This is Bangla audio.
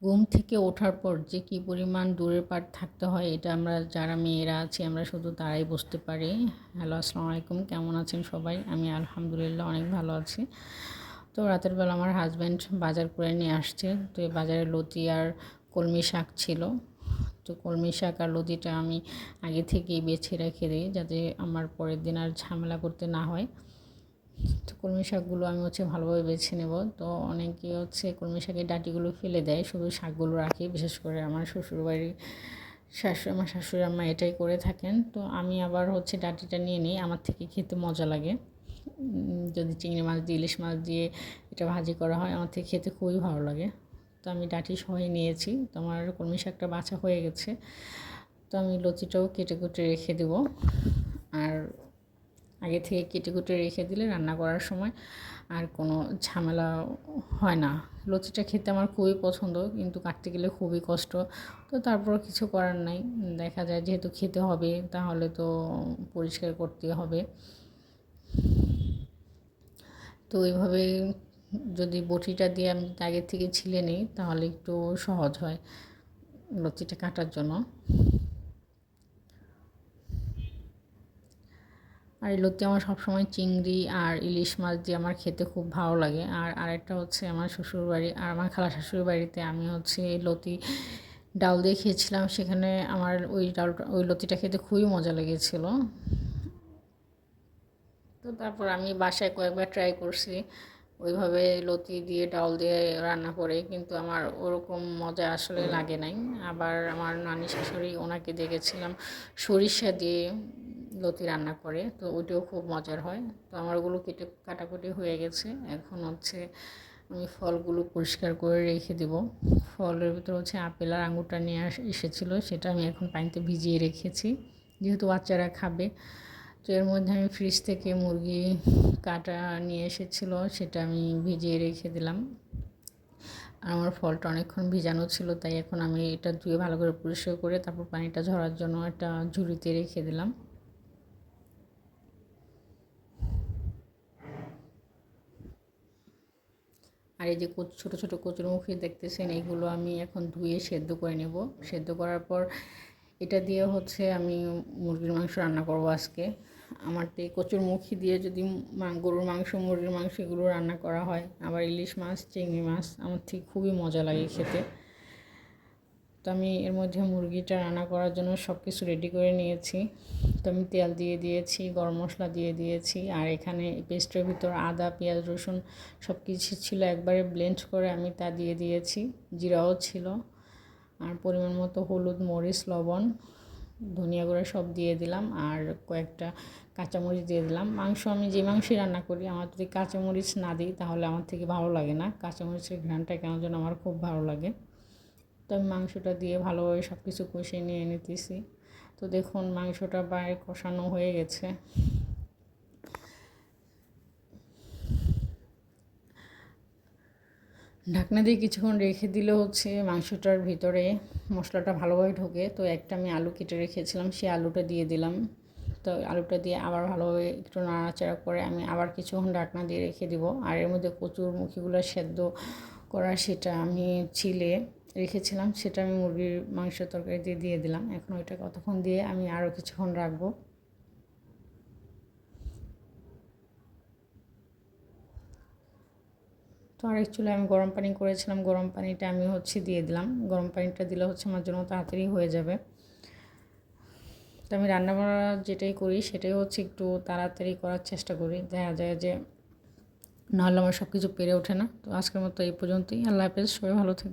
ঘুম থেকে ওঠার পর যে কী পরিমাণ দূরের পার থাকতে হয় এটা আমরা যারা মেয়েরা আছি আমরা শুধু তারাই বুঝতে পারি। হ্যালো, আসসালামু আলাইকুম, কেমন আছেন সবাই? আমি আলহামদুলিল্লাহ অনেক ভালো আছি। তো রাতের বেলা আমার হাজব্যান্ড বাজার করে নিয়ে আসছে। তো এই বাজারে লতি আর কলমি শাক ছিল। তো কলমি শাক আর লতিটা আমি আগে থেকেই বেছে রেখে দিই যাতে আমার পরের দিন আর ঝামেলা করতে না হয়। তো কলমি শাকগুলো আমি ভালোভাবে বেছে নেব। তো অনেকে কলমি শাকের ডাঁটিগুলো ফেলে দেয়, শুধু শাকগুলো রাখি। বিশেষ করে আমার শ্বশুরবাড়ির আমার শাশুড়ি আম্মা এটাই করে থাকেন। তো আমি আবার ডাঁটিটা নিয়ে নিই, আমার থেকে খেতে মজা লাগে। যদি চিংড়ি মাছ দিয়ে ইলিশ মাছ দিয়ে এটা ভাজি করা হয় আমার থেকে খেতে খুবই ভালো লাগে। তো আমি ডাঁটি সহই নিয়েছি। তো আমার কলমি শাকটা বাছা হয়ে গেছে। তো আমি লতিটাও কেটে কুটে রেখে দেব। আর আগে থেকে কেটে কুটে রেখে দিলে রান্না করার সময় আর কোনো ঝামেলা হয় না। লতিটা খেতে আমার খুবই পছন্দ, কিন্তু কাটতে গেলে খুবই কষ্ট। তো তারপর কিছু করার নাই, দেখা যায় যেহেতু খেতে হবে তাহলে তো পরিষ্কার করতে হবে। তো এইভাবে যদি বটিটা দিয়ে আমি আগের থেকে ছিলে নিই তাহলে একটু সহজ হয় লতিটা কাটার জন্য। আর এই লতি আমার সবসময় চিংড়ি আর ইলিশ মাছ দিয়ে আমার খেতে খুব ভালো লাগে। আর আরেকটা আমার শ্বশুরবাড়ি আর আমার খালা শাশুড়ির বাড়িতে আমি লতি ডাল দিয়ে খেয়েছিলাম। সেখানে আমার ওই লতিটা খেতে খুবই মজা লেগেছিলো। তো তারপর আমি বাসায় কয়েকবার ট্রাই করছি ওইভাবে লতি দিয়ে ডাল দিয়ে রান্না করে, কিন্তু আমার ওরকম মজা আসলে লাগে নাই। আবার আমার নানি শাশুড়ি ওনাকে দেখেছিলাম সরিষা দিয়ে লতি রান্না করে, তো ওইটাও খুব মজার হয়। তো আমার ওগুলো কাটাকুটি হয়ে গেছে। এখন আমি ফলগুলো পরিষ্কার করে রেখে দেব। ফলের ভিতর আপেল আর আঙুরটা নিয়ে এসেছিলো, সেটা আমি এখন পানিতে ভিজিয়ে রেখেছি যেহেতু বাচ্চারা খাবে। তো এর মধ্যে আমি ফ্রিজ থেকে মুরগি কাটা নিয়ে এসেছিলো, সেটা আমি ভিজিয়ে রেখে দিলাম। আর আমার ফলটা অনেকক্ষণ ভিজানো ছিল, তাই এখন আমি এটা ধুয়ে ভালো করে পরিষ্কার করে তারপর পানিটা ঝরার জন্য একটা ঝুড়িতে রেখে দিলাম। আর এই যে ছোটো ছোটো কচুরমুখী দেখতেছেন, এইগুলো আমি এখন ধুয়ে সেদ্ধ করে নেব। সেদ্ধ করার পর এটা দিয়ে আমি মুরগির মাংস রান্না করব আজকে। আমার তো এই কচুরমুখী দিয়ে যদি গরুর মাংস, মুরগির মাংস এগুলো রান্না করা হয়, আবার ইলিশ মাছ, চিংড়ি মাছ আমার ঠিক খুবই মজা লাগে খেতে। তো আমি এর মধ্যে মুরগিটা রান্না করার জন্য সব কিছু রেডি করে নিয়েছি। তো আমি তেল দিয়ে দিয়েছি, গরম মশলা দিয়ে দিয়েছি, আর এখানে পেস্টের ভিতর আদা, পেঁয়াজ, রসুন সব কিছু ছিল, একবারে ব্লেন্ড করে আমি তা দিয়ে দিয়েছি। জিরাও ছিল, আর পরিমাণ মতো হলুদ, মরিচ, লবণ, ধনিয়া গুঁড়া সব দিয়ে দিলাম, আর কয়েকটা কাঁচামরিচ দিয়ে দিলাম। আমি যে মাংসই রান্না করি আমার যদি কাঁচামরিচ না দিই তাহলে আমার থেকে ভালো লাগে না। কাঁচামরিচের ঘ্রাণটা কেন যেন আমার খুব ভালো লাগে। তো আমি মাংসটা দিয়ে ভালোভাবে সব কিছু কষিয়ে নিয়ে নিতেছি। তো দেখুন মাংসটা প্রায় কষানো হয়ে গেছে। ঢাকনা দিয়ে কিছুক্ষণ রেখে দিলে মাংসটার ভিতরে মশলাটা ভালোভাবে ঢোকে। তো একটা আমি আলু কেটে রেখেছিলাম, সেই আলুটা দিয়ে দিলাম। তো আলুটা দিয়ে আবার ভালোভাবে একটু নাড়াচাড়া করে আমি আবার কিছুক্ষণ ঢাকনা দিয়ে রেখে দিব। আর এর মধ্যে কচুরমুখীগুলো সেদ্ধ করা সেটা আমি ছিলে রেখেছিলাম, সেটা আমি মুরগির মাংস তরকারি দিয়ে দিলাম। এখন ওইটা কতক্ষণ দিয়ে আমি আরও কিছুক্ষণ রাখবো। তো আরেক চুলায় আমি গরম পানি করেছিলাম, গরম পানিটা আমি দিয়ে দিলাম। গরম পানিটা দিলে আমার জন্য তাড়াতাড়ি হয়ে যাবে। তো আমি রান্নাবান্না যেটাই করি সেটাই একটু তাড়াতাড়ি করার চেষ্টা করি। দেখা যায় যে নাহলে আমার সব কিছু পেরে ওঠে না। তো আজকের মতো এই পর্যন্তই। আল্লাহ হাফেজ, সবাই ভালো থাকবেন।